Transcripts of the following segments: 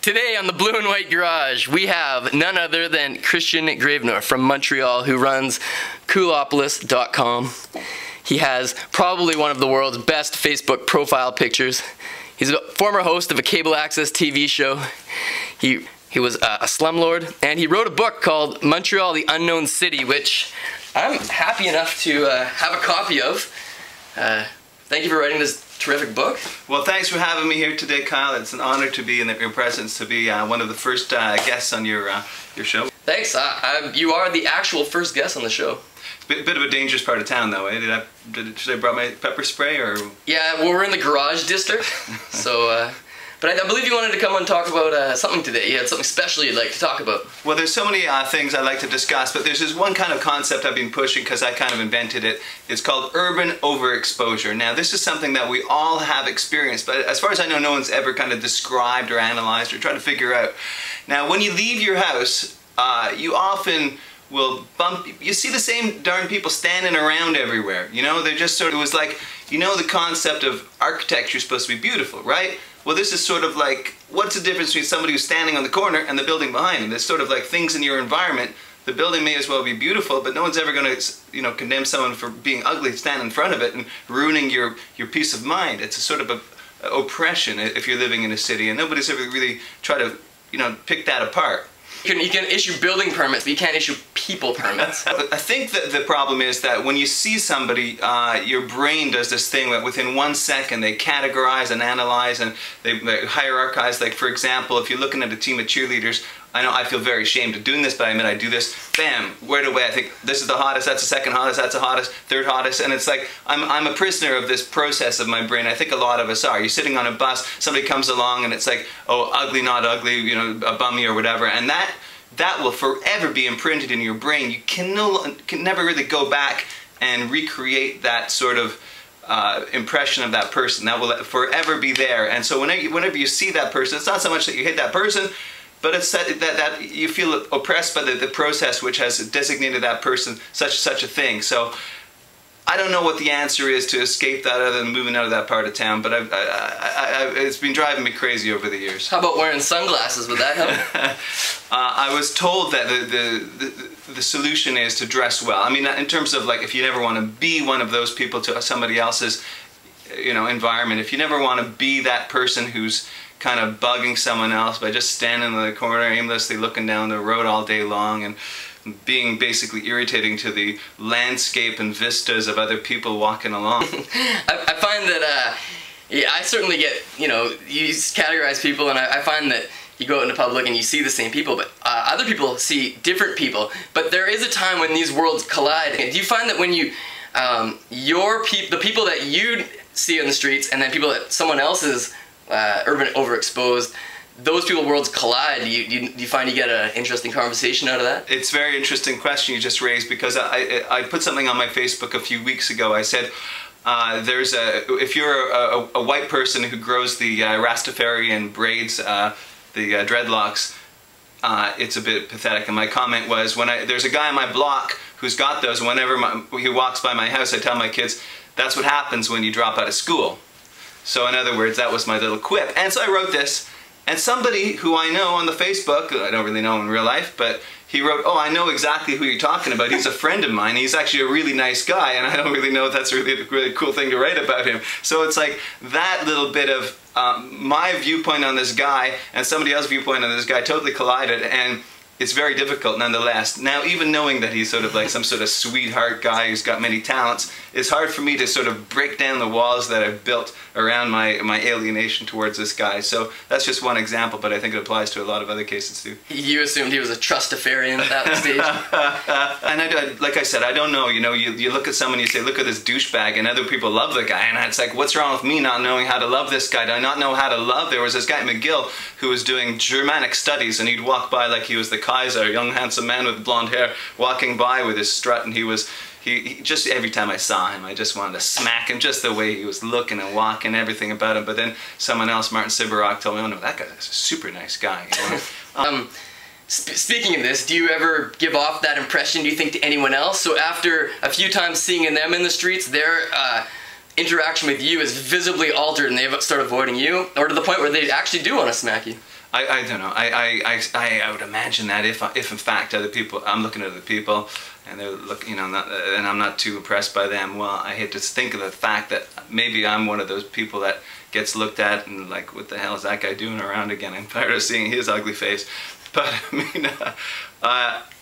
Today on the Blue and White Garage, we have none other than Kristian Gravenor from Montreal, who runs coolopolis.com. He has probably one of the world's best Facebook profile pictures. He's a former host of a cable access TV show. He was a slumlord, and he wrote a book called Montreal, the Unknown City, which I'm happy enough to have a copy of. Thank you for writing this terrific book. Well, thanks for having me here today, Kyle. It's an honor to be in your presence, to be one of the first guests on your show. Thanks. You are the actual first guest on the show. Bit of a dangerous part of town, though, eh? Should I brought my pepper spray, or? Yeah, well, we're in the garage district, so. But I believe you wanted to come and talk about something today. You had something special you'd like to talk about. Well, there's so many things I'd like to discuss, but there's this one kind of concept I've been pushing because I kind of invented it. It's called urban overexposure. Now, this is something that we all have experienced, but as far as I know, no one's ever kind of described or analyzed or tried to figure out. Now, when you leave your house, you often will you see the same darn people standing around everywhere. You know, they're just sort of, it was like, you know, the concept of architecture is supposed to be beautiful, right? Well, this is sort of like, what's the difference between somebody who's standing on the corner and the building behind them? There's sort of like things in your environment. The building may as well be beautiful, but no one's ever going to, you know, condemn someone for being ugly, standing in front of it and ruining your peace of mind. It's a sort of a oppression if you're living in a city, and nobody's ever really tried to, you know, pick that apart. You can issue building permits, but you can't issue people permits. I think that the problem is that when you see somebody, your brain does this thing that within 1 second they categorize and analyze and they hierarchize. Like, for example, if you're looking at a team of cheerleaders, I know I feel very ashamed of doing this, but I admit I do this. Bam, right away I think this is the hottest, that's the second hottest, that's the hottest, third hottest, and it's like I'm a prisoner of this process of my brain. I think a lot of us are. You're sitting on a bus, somebody comes along and it's like, oh, ugly, not ugly, you know, a bummy or whatever, and that will forever be imprinted in your brain. You can never really go back and recreate that sort of impression of that person. That will forever be there. And so whenever you see that person, it's not so much that you hate that person, but it's that you feel oppressed by the process which has designated that person such a thing. So I don't know what the answer is to escape that other than moving out of that part of town, but it's been driving me crazy over the years. How about wearing sunglasses? Would that help? I was told that the solution is to dress well. I mean, in terms of, like, if you never want to be one of those people to somebody else's, you know, environment, if you never want to be that person who's kind of bugging someone else by just standing in the corner aimlessly looking down the road all day long and being basically irritating to the landscape and vistas of other people walking along. I find that, yeah, I certainly get, you know, you categorize people, and I find that you go out into public and you see the same people, but other people see different people. But there is a time when these worlds collide. Do you find that when you, the people that you see on the streets and then people that someone else's urban overexposed, those people worlds collide? Do you find you get an interesting conversation out of that? It's a very interesting question you just raised, because I put something on my Facebook a few weeks ago. I said, if you're a white person who grows the Rastafarian braids, the dreadlocks, it's a bit pathetic. And my comment was, there's a guy on my block who's got those, and whenever he walks by my house, I tell my kids, that's what happens when you drop out of school. So in other words, that was my little quip. And so I wrote this, and somebody who I know on the Facebook, I don't really know in real life, but he wrote, oh, I know exactly who you're talking about. He's a friend of mine. He's actually a really nice guy, and I don't really know if that's a really cool thing to write about him. So it's like that little bit of my viewpoint on this guy and somebody else's viewpoint on this guy totally collided, and it's very difficult nonetheless. Now, even knowing that he's sort of like some sort of sweetheart guy who's got many talents, it's hard for me to sort of break down the walls that I've built around my alienation towards this guy. So that's just one example, but I think it applies to a lot of other cases too. You assumed he was a Trustafarian at that stage? And like I said, I don't know. You know, you look at someone, you say, look at this douchebag, and other people love the guy, and it's like, what's wrong with me not knowing how to love this guy? Do I not know how to love? There was this guy at McGill who was doing Germanic studies, and he'd walk by like he was the Kaiser, a young handsome man with blonde hair, walking by with his strut, and he just, every time I saw him, I just wanted to smack him, just the way he was looking and walking, everything about him. But then someone else, Martin Sibarok, told me, oh no, that guy's a super nice guy. You know? Speaking of this, do you ever give off that impression, do you think, to anyone else? So after a few times seeing them in the streets, their interaction with you is visibly altered and they start avoiding you? Or to the point where they actually do want to smack you? I don't know. I would imagine that if in fact other people, I'm looking at other people, and they're looking, and I'm not too impressed by them. Well, I hate to think of the fact that maybe I'm one of those people that gets looked at and like, what the hell is that guy doing around again? I'm tired of seeing his ugly face. But I mean,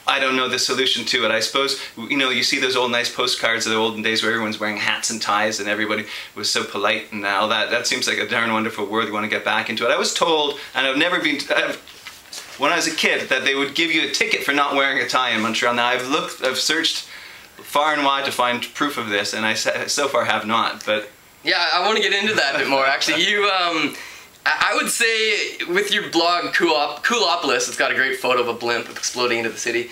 I don't know the solution to it. I suppose, you see those old nice postcards of the olden days where everyone's wearing hats and ties and everybody was so polite and all that. That seems like a darn wonderful world. You want to get back into it. I was told, and I've never been, when I was a kid, that they would give you a ticket for not wearing a tie in Montreal. Now I've searched far and wide to find proof of this, and I so far have not. But yeah, I want to get into that a bit more. Actually, I would say with your blog, Coolopolis, it's got a great photo of a blimp exploding into the city.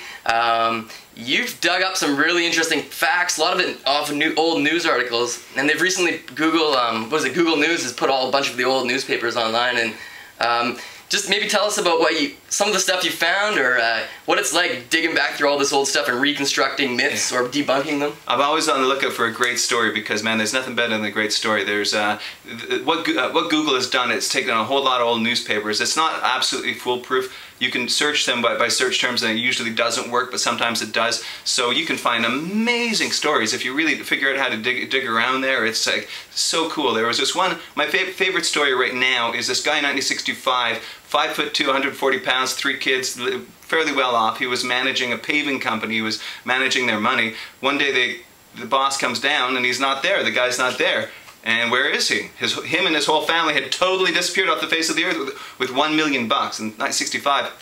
You've dug up some really interesting facts, a lot of it off old news articles, and they've recently, Google News has put a bunch of the old newspapers online, and just maybe tell us about some of the stuff you found, or what it's like digging back through all this old stuff and reconstructing myths or debunking them. I'm always on the lookout for a great story because, man, there's nothing better than a great story. There's what Google has done. It's taken a whole lot of old newspapers. It's not absolutely foolproof. You can search them by search terms, and it usually doesn't work, but sometimes it does. So you can find amazing stories if you really figure out how to dig around there. It's like so cool. There was this one. My favorite story right now is this guy in 1965, 5'2", 140 pounds, 3 kids, fairly well off. He was managing a paving company. He was managing their money. One day the boss comes down and he's not there. The guy's not there. And where is he? Him and his whole family had totally disappeared off the face of the earth with $1 million in 1965.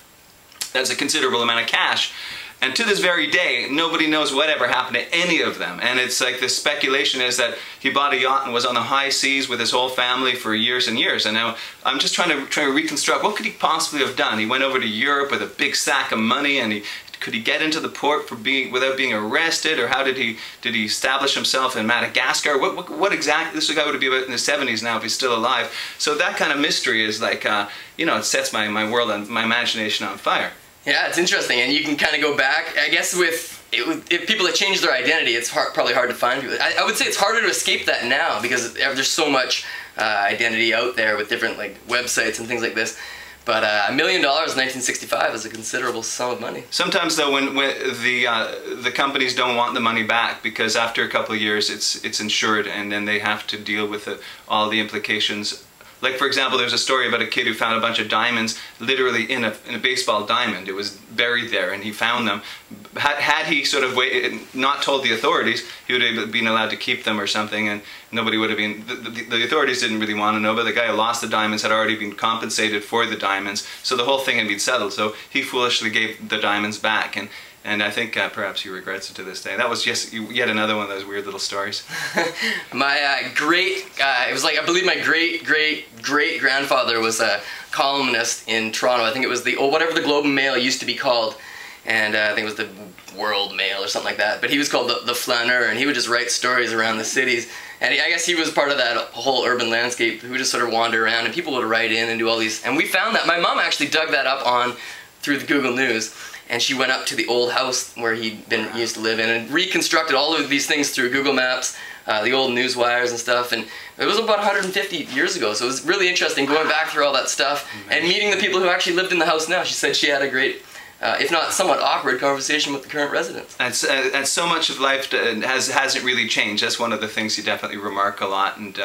That's a considerable amount of cash. And to this very day, nobody knows whatever happened to any of them. And it's like the speculation is that he bought a yacht and was on the high seas with his whole family for years and years. And now I'm just trying to reconstruct, what could he possibly have done? He went over to Europe with a big sack of money, and could he get into the port without being arrested, or how did he establish himself in Madagascar? What exactly? This guy would be about in his 70s now if he's still alive. So that kind of mystery is like, it sets my world and my imagination on fire. Yeah, it's interesting, and you can kind of go back. I guess if people have changed their identity, it's probably hard to find people. I would say it's harder to escape that now because there's so much identity out there with different websites and things like this. But $1 million in 1965 is a considerable sum of money. Sometimes though, when the companies don't want the money back because after a couple of years it's insured, and then they have to deal with all the implications. Like, for example, there's a story about a kid who found a bunch of diamonds literally in a baseball diamond. It was buried there, and he found them. Had he sort of not told the authorities, he would have been allowed to keep them or something, and nobody would have been... The authorities didn't really want to know, but the guy who lost the diamonds had already been compensated for the diamonds, so the whole thing had been settled. So he foolishly gave the diamonds back, and I think perhaps he regrets it to this day. That was just yet another one of those weird little stories. My it was like, I believe my great-great-great-grandfather was a columnist in Toronto. I think it was whatever the Globe and Mail used to be called. And I think it was the World Mail or something like that. But he was called the flaneur, and he would just write stories around the cities. And I guess he was part of that whole urban landscape who would just sort of wander around, and people would write in and do all these. And we found that. My mom actually dug that up through the Google News. And she went up to the old house where he used to live in and reconstructed all of these things through Google Maps, the old news wires and stuff. And it was about 150 years ago, so it was really interesting going back through all that stuff and meeting the people who actually lived in the house now. She said she had a great, if not somewhat awkward, conversation with the current residents. And so much of life hasn't really changed. That's one of the things you definitely remark a lot. And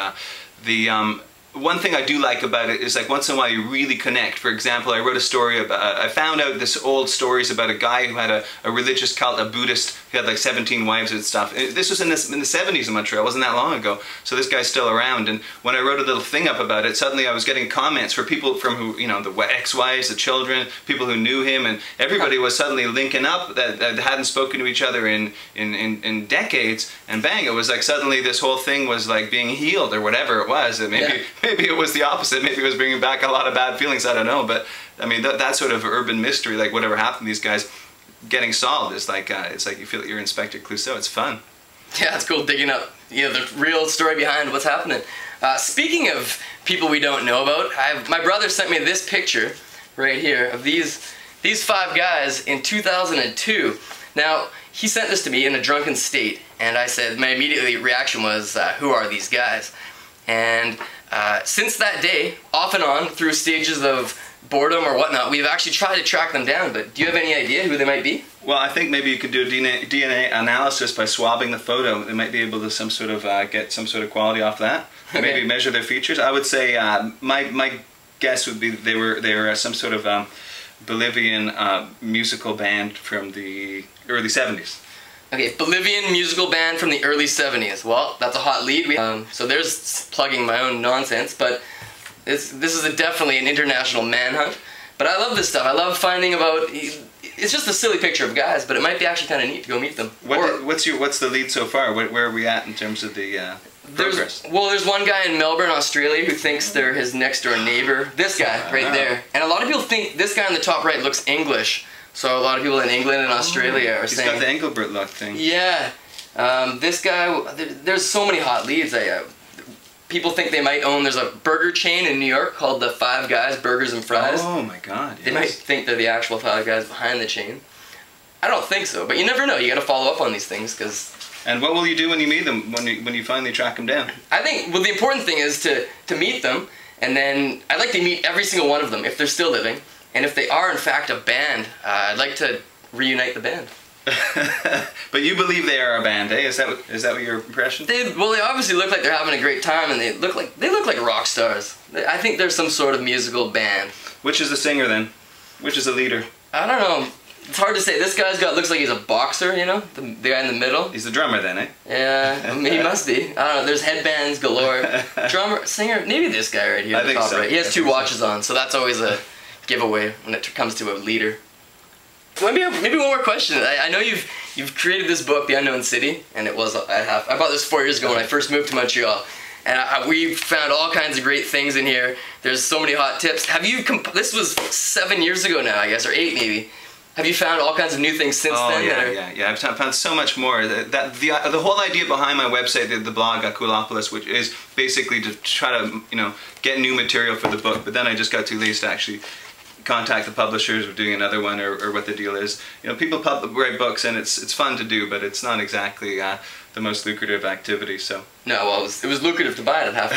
one thing I do like about it is, like, once in a while you really connect. For example, I wrote a story about, I found out this old stories about a guy who had a religious cult, a Buddhist, who had like 17 wives and stuff. This was in the 70s in Montreal, it wasn't that long ago. So this guy's still around, and when I wrote a little thing up about it, suddenly I was getting comments for people from who, the ex-wives, the children, people who knew him, and everybody was suddenly linking up that hadn't spoken to each other in decades, and bang, it was like suddenly this whole thing was like being healed or whatever it was. And maybe it was the opposite. Maybe it was bringing back a lot of bad feelings. I don't know. But I mean, that sort of urban mystery, like whatever happened to these guys, getting solved is like it's like you feel like you're Inspector Clouseau. It's fun. Yeah, it's cool digging up the real story behind what's happening. Speaking of people we don't know about, my brother sent me this picture right here of these 5 guys in 2002. Now, he sent this to me in a drunken state, and I said, my immediate reaction was, who are these guys? And since that day, off and on, through stages of boredom or whatnot, we've actually tried to track them down, but do you have any idea who they might be? Well, I think maybe you could do a DNA analysis by swabbing the photo. They might be able to get some sort of quality off that. Okay. Maybe measure their features. I would say my guess would be they were some sort of Bolivian musical band from the early 70s. Okay, Bolivian musical band from the early 70s. Well, that's a hot lead. So there's plugging my own nonsense, but this is definitely an international manhunt. But I love this stuff. I love finding about. It's just a silly picture of guys, but it might be actually kind of neat to go meet them. What's the lead so far? Where are we at in terms of the progress? There's one guy in Melbourne, Australia, who thinks they're his next door neighbor. This guy right there, and a lot of people think this guy on the top right looks English. So a lot of people in England and Australia are saying... He's got the Engelbert look thing. Yeah. This guy, there's so many hot leads. People think they might own... There's a burger chain in New York called the Five Guys Burgers and Fries. Oh my God, yes. They might think they're the actual Five Guys behind the chain. I don't think so, but you never know. You got to follow up on these things because... And what will you do when you meet them, when you finally track them down? I think, well, the important thing is to meet them, and then I'd like to meet every single one of them if they're still living. And if they are, in fact, a band, I'd like to reunite the band. But you believe they are a band, eh? Is that what your impression? They obviously look like they're having a great time, and they look like rock stars. I think they're some sort of musical band. Which is the singer then? Which is the leader? I don't know. It's hard to say. This guy's looks like he's a boxer, you know? The guy in the middle. He's the drummer then, eh? Yeah, he must be. I don't know. There's headbands galore. Drummer, singer, maybe this guy right here at the top right. He has two watches on, so that's always a giveaway when it comes to a leader. Maybe one more question. I know you've created this book, The Unknown City, and I bought this 4 years ago when I first moved to Montreal, and we found all kinds of great things in here. There's so many hot tips. This was 7 years ago now, I guess, or 8 maybe. Have you found all kinds of new things since then? Yeah. I've found so much more. The whole idea behind my website, the blog Coolopolis, which is basically to try to get new material for the book. But then I just got too lazy to actually contact the publishers or doing another one or what the deal is. People write books and it's fun to do, but it's not exactly the most lucrative activity. So no, well, it was lucrative to buy it at half.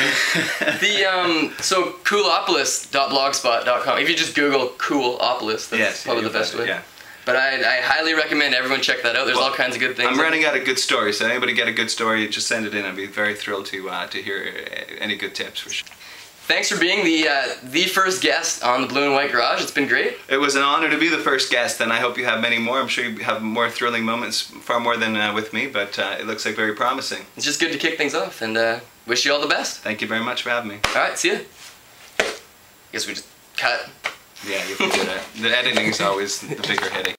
So coolopolis.blogspot.com. If you just Google Coolopolis, that's probably the best way. Yeah. But I highly recommend everyone check that out. There's all kinds of good things. I'm running out of good stories, so anybody get a good story, just send it in. I'd be very thrilled to hear any good tips for sure. Thanks for being the first guest on the Blue and White Garage. It's been great. It was an honor to be the first guest, and I hope you have many more. I'm sure you have more thrilling moments, far more than with me, but it looks like very promising. It's just good to kick things off, and wish you all the best. Thank you very much for having me. All right, see ya. Guess we just cut. Yeah, you can do that. The editing is always the bigger headache.